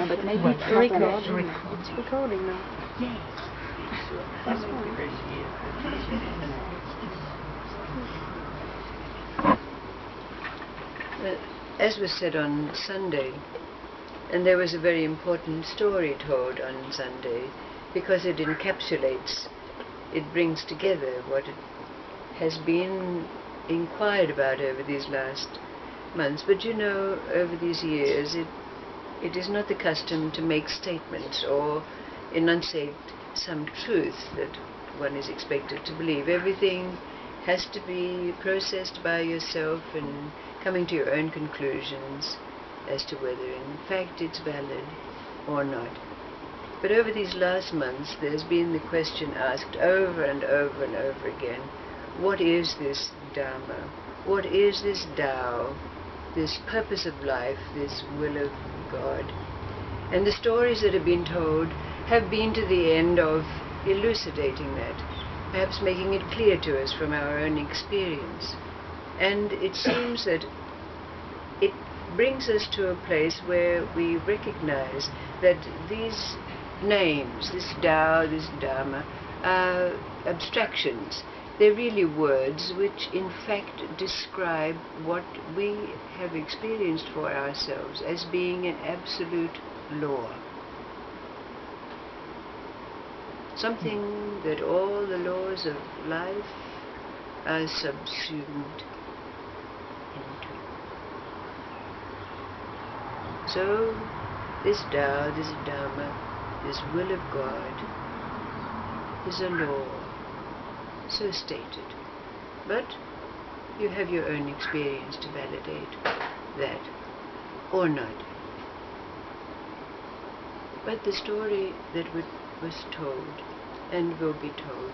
No, but maybe Well, it's recording. recording. It's recording now. Yes. That's fine. As was said on Sunday, and there was a very important story told on Sunday, because it encapsulates, it brings together what it has been inquired about over these last months. But you know, over these years, it is not the custom to make statements or enunciate some truth that one is expected to believe. Everything has to be processed by yourself and coming to your own conclusions as to whether in fact it's valid or not. But over these last months there's been the question asked over and over and over again, what is this Dharma? What is this Tao? This purpose of life, this will of God? And the stories that have been told have been to the end of elucidating that, perhaps making it clear to us from our own experience. And it seems that it brings us to a place where we recognize that these names, this Tao, this Dharma, are abstractions. They're really words which in fact describe what we have experienced for ourselves as being an absolute law. Something that all the laws of life are subsumed into. So, this Tao, this Dharma, this will of God is a law, so stated. But you have your own experience to validate that, or not. But the story that was told and will be told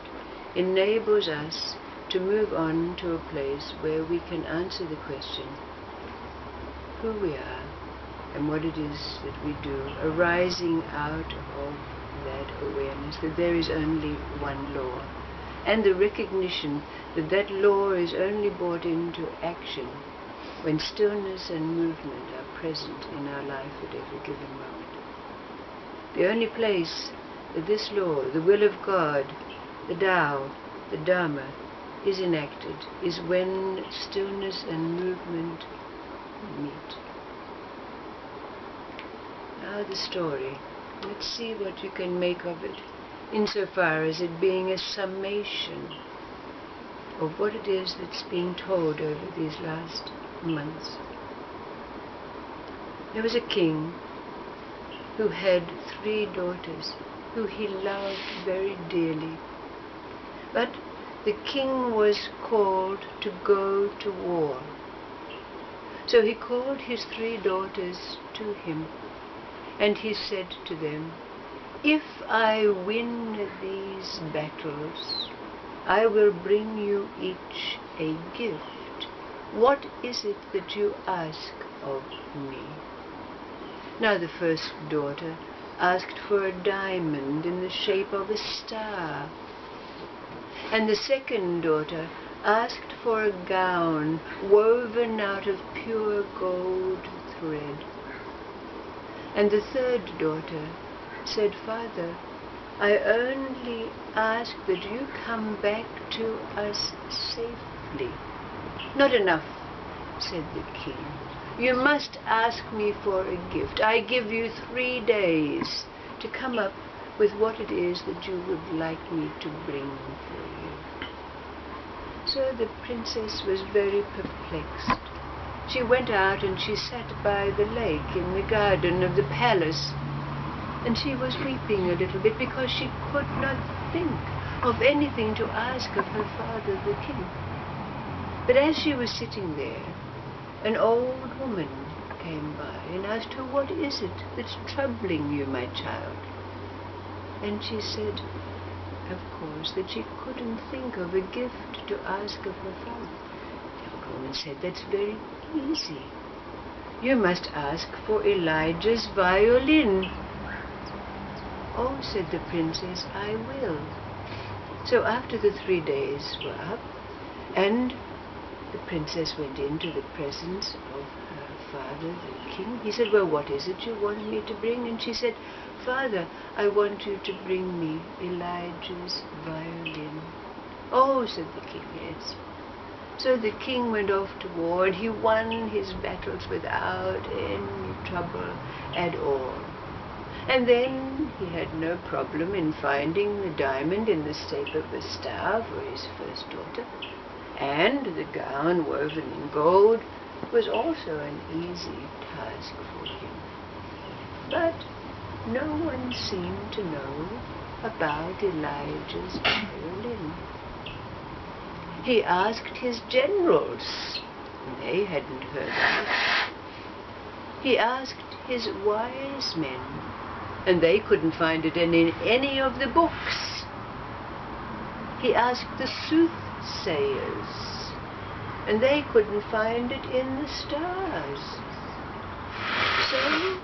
enables us to move on to a place where we can answer the question who we are and what it is that we do, arising out of that awareness that there is only one law, and the recognition that that law is only brought into action when stillness and movement are present in our life at every given moment. The only place that this law, the will of God, the Tao, the Dharma, is enacted is when stillness and movement meet. Now the story, let's see what you can make of it, insofar as it being a summation of what it is that's being told over these last months. There was a king who had 3 daughters who he loved very dearly. But the king was called to go to war. So he called his 3 daughters to him, and he said to them, "If I win these battles, I will bring you each a gift. What is it that you ask of me?" Now the first daughter asked for a diamond in the shape of a star, and the second daughter asked for a gown woven out of pure gold thread, and the third daughter said, "Father, I only ask that you come back to us safely." "Not enough," said the king. "You must ask me for a gift. I give you 3 days to come up with what it is that you would like me to bring for you." So the princess was very perplexed. She went out and she sat by the lake in the garden of the palace, and she was weeping a little bit because she could not think of anything to ask of her father the king. But as she was sitting there, an old woman came by and asked her, "What is it that's troubling you, my child?" And she said, of course, that she couldn't think of a gift to ask of her father. The old woman said, "That's very easy. You must ask for Elijah's violin." "Oh," said the princess, "I will." So after the 3 days were up, and the princess went into the presence of her father, the king. He said, well, what is it you want me to bring? And she said, Father, I want you to bring me Elijah's violin. Oh, said the king, yes. So the king went off to war, and he won his battles without any trouble at all. And then he had no problem in finding the diamond in the shape of a star for his first daughter. And the gown woven in gold was also an easy task for him. But no one seemed to know about Elijah's violin. He asked his generals, and they hadn't heard of it. He asked his wise men, and they couldn't find it in any of the books. He asked the soothsayers, and they couldn't find it in the stars. So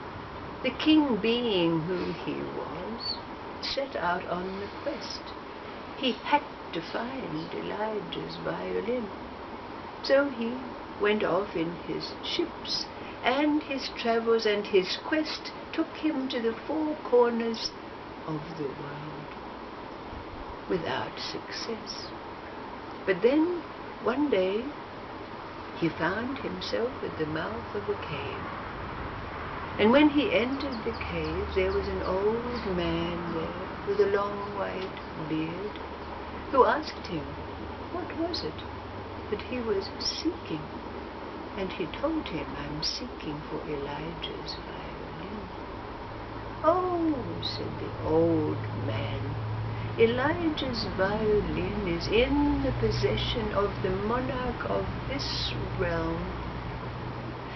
the king, being who he was, set out on the quest. He had to find Elijah's violin. So he went off in his ships, and his travels and his quest took him to the four corners of the world without success. But then one day he found himself at the mouth of a cave. And when he entered the cave, there was an old man there with a long white beard, who asked him what was it that he was seeking. And he told him, I'm seeking for Elijah's violin. Oh, said the old man, Elijah's violin is in the possession of the monarch of this realm,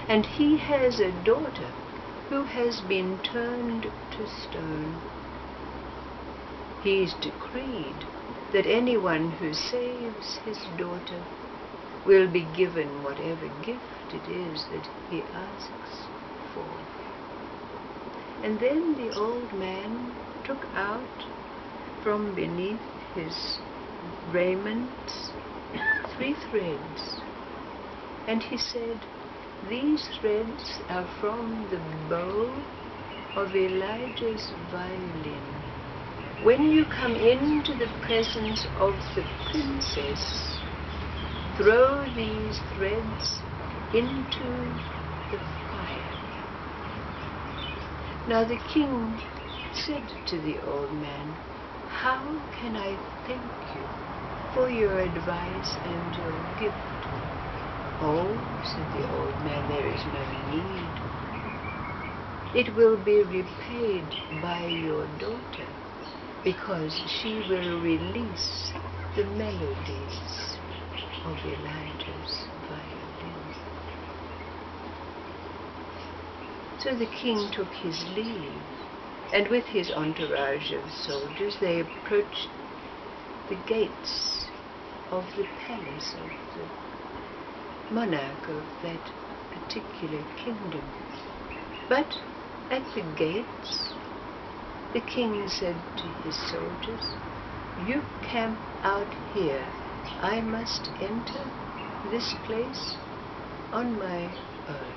and he has a daughter who has been turned to stone. He's decreed that anyone who saves his daughter will be given whatever gift it is that he asks for. And then the old man took out from beneath his raiment 3 threads, and he said, these threads are from the bow of Elijah's violin. When you come into the presence of the princess, throw these threads into the fire. Now the king said to the old man, how can I thank you for your advice and your gift? Oh, said the old man, there is no need. It will be repaid by your daughter, because she will release the melodies of Elijah's violin. So the king took his leave, and with his entourage of soldiers they approached the gates of the palace of the monarch of that particular kingdom. But at the gates, the king said to his soldiers, you camp out here. I must enter this place on my own.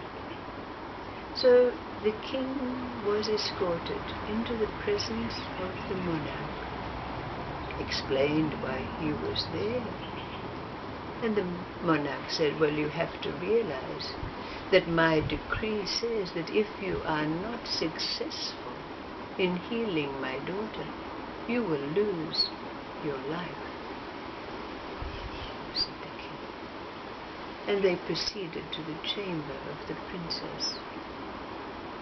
So the king was escorted into the presence of the monarch, explained why he was there. And the monarch said, well, you have to realize that my decree says that if you are not successful in healing my daughter, you will lose your life, said the king. And they proceeded to the chamber of the princess.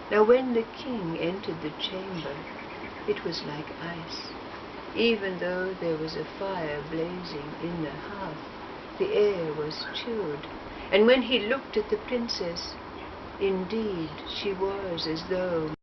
Now when the king entered the chamber, it was like ice. Even though there was a fire blazing in the hearth, the air was chilled. And when he looked at the princess, indeed she was as though